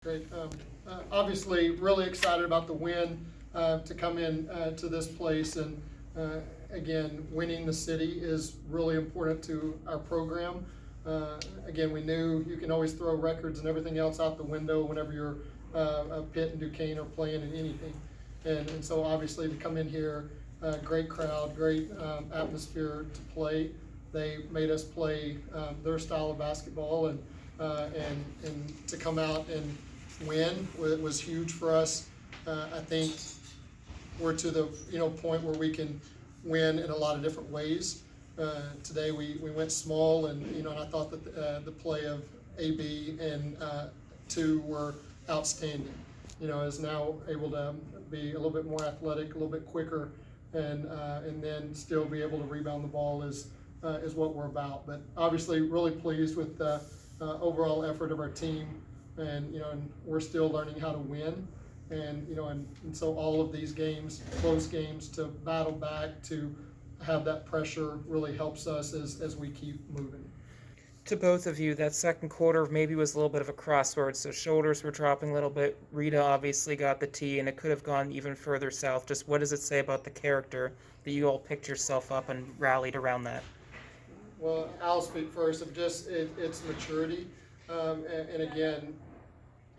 Great. Obviously, really excited about the win to come in to this place. And again, winning the city is really important to our program. Again, we knew you can always throw records and everything else out the window whenever you're Pitt and Duquesne are playing in anything. And so obviously to come in here, great crowd, great atmosphere to play. They made us play their style of basketball, and to come out and win was huge for us. I think we're to the point where we can win in a lot of different ways. Today we went small, and and I thought that the play of AB and two were outstanding. Is now able to be a little bit more athletic, a little bit quicker, and then still be able to rebound the ball is what we're about. But obviously, really pleased with the overall effort of our team, and and we're still learning how to win, and and so all of these games, close games, to battle back, to have that pressure really helps us as we keep moving. To both of you, that second quarter maybe was a little bit of a crossroads, so shoulders were dropping a little bit. Rita obviously got the tee, and it could have gone even further south. Just what does it say about the character that you all picked yourself up and rallied around that? Well, I'll speak first of just it's maturity, and again,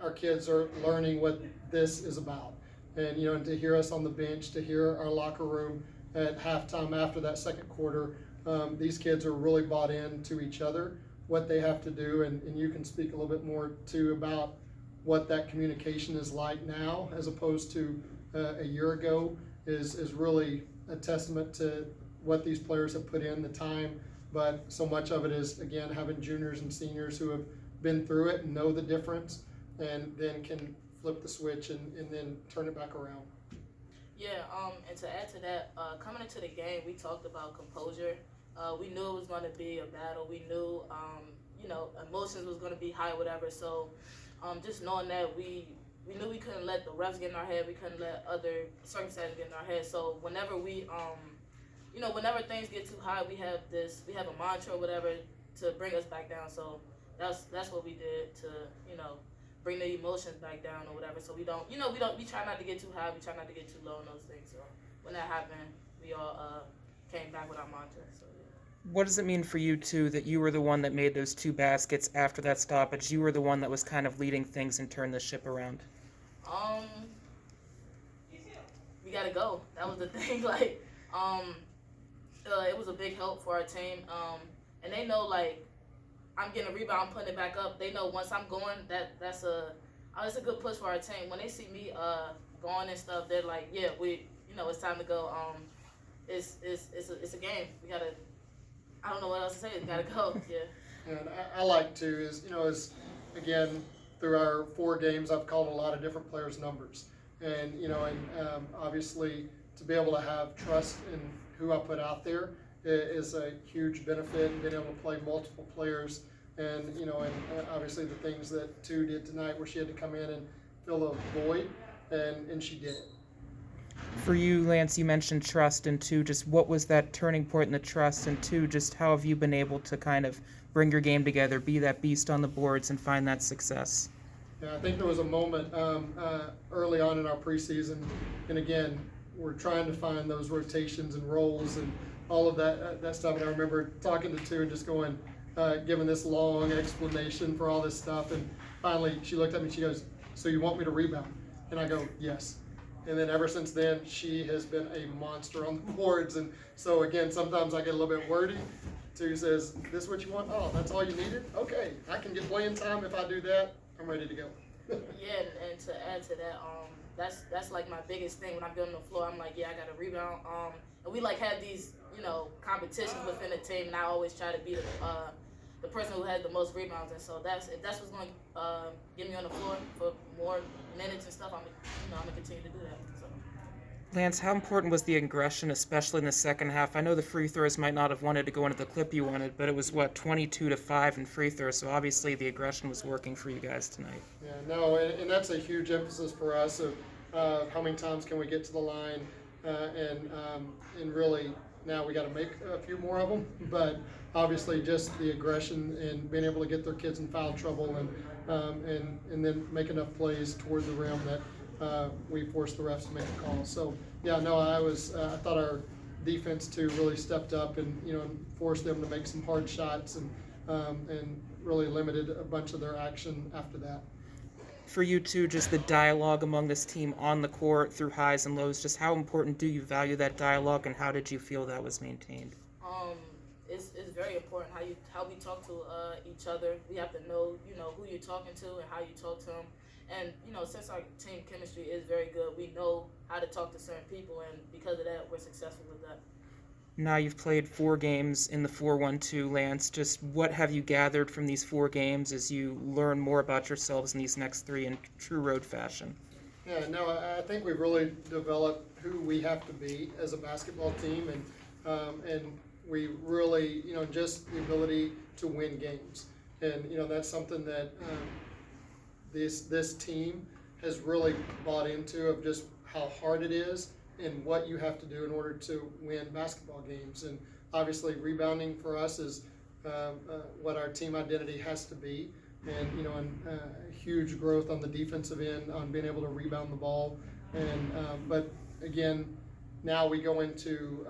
our kids are learning what this is about, and and to hear us on the bench, to hear our locker room at halftime after that second quarter, these kids are really bought in to each other, what they have to do, and you can speak a little bit more too about what that communication is like now as opposed to a year ago is really a testament to what these players have put in, the time. But so much of it is, again, having juniors and seniors who have been through it and know the difference, and then can flip the switch and then turn it back around. Yeah, and to add to that, coming into the game, we talked about composure. We knew it was going to be a battle. We knew, emotions was going to be high, whatever. So just knowing that we knew we couldn't let the refs get in our head. We couldn't let other circumstances get in our head. So whenever whenever things get too high, we have a mantra or whatever to bring us back down. So that's what we did to, bring the emotions back down or whatever. So we try not to get too high, we try not to get too low and those things. So when that happened, we all came back with our mantra. So yeah. What does it mean for you, too, that you were the one that made those two baskets after that stoppage? You were the one that was kind of leading things and turned the ship around. We gotta go. That was the thing. It was a big help for our team. And they know, I'm getting a rebound, I'm putting it back up. They know once I'm going, it's a good push for our team. When they see me going and stuff, they're like, yeah, it's time to go. It's a game. We gotta. I don't know what else to say. We gotta go. Yeah. And I like to is again, through our 4 games, I've called a lot of different players' numbers, and obviously to be able to have trust in who I put out there is a huge benefit, and being able to play multiple players, and and obviously the things that two did tonight, where she had to come in and fill a void, and she did it. For you, Lance, you mentioned trust, and two, just what was that turning point in the trust, and two, just how have you been able to kind of bring your game together, be that beast on the boards, and find that success? Yeah, I think there was a moment early on in our preseason, and again, we're trying to find those rotations and roles and all of that stuff. And I remember talking to two and just going, giving this long explanation for all this stuff. And finally, she looked at me and she goes, "So you want me to rebound?" And I go, "Yes." And then ever since then, she has been a monster on the boards. And so again, sometimes I get a little bit wordy. Two says, "This is what you want? Oh, that's all you needed? Okay, I can get playing time if I do that. I'm ready to go." Yeah, and to add to that, that's like my biggest thing when I'm getting on the floor. I'm like, yeah, I got to rebound. And we have these, competitions within the team, and I always try to be the person who has the most rebounds. And so if that's what's going to get me on the floor for more minutes and stuff, I'm gonna continue to do that. So. Lance, how important was the aggression, especially in the second half? I know the free throws might not have wanted to go into the clip you wanted, but it was, 22-5 in free throws, so obviously the aggression was working for you guys tonight. Yeah, no, and that's a huge emphasis for us of how many times can we get to the line, and really now we got to make a few more of them, but obviously just the aggression and being able to get their kids in foul trouble, and then make enough plays toward the rim that we forced the refs to make a call. So yeah, no, I thought our defense too really stepped up and forced them to make some hard shots and really limited a bunch of their action after that. For you too, just the dialogue among this team on the court through highs and lows, just how important do you value that dialogue, and how did you feel that was maintained? It's very important how we talk to each other. We have to know who you're talking to and how you talk to them. And since our team chemistry is very good, we know how to talk to certain people, and because of that, we're successful with that. Now you've played 4 games in the 4-1-2, Lance. Just what have you gathered from these 4 games as you learn more about yourselves in these next 3 in true road fashion? Yeah, no, I think we've really developed who we have to be as a basketball team, and we really, just the ability to win games. And, that's something that this team has really bought into, of just how hard it is and what you have to do in order to win basketball games. And obviously rebounding for us is what our team identity has to be. And, huge growth on the defensive end on being able to rebound the ball. And, but again, now we go into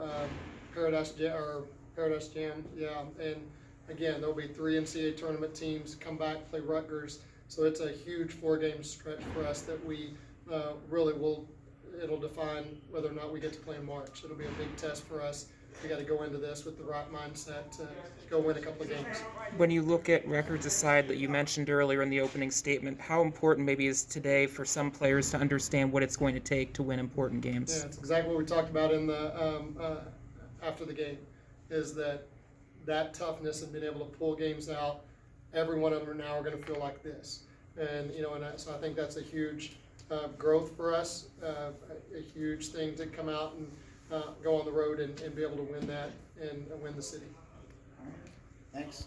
Paradise Jam, yeah. And again, there'll be 3 NCAA tournament teams come back, play Rutgers. So it's a huge 4-game stretch for us that we really will. It'll define whether or not we get to play in March. It'll be a big test for us. We got to go into this with the right mindset to go win a couple of games. When you look at records aside that you mentioned earlier in the opening statement, how important maybe is today for some players to understand what it's going to take to win important games? Yeah, it's exactly what we talked about in the after the game, is that toughness and being able to pull games out. Every one of them now are going to feel like this, and so I think that's a huge growth for us, a huge thing to come out and go on the road and be able to win that and win the city. Thanks.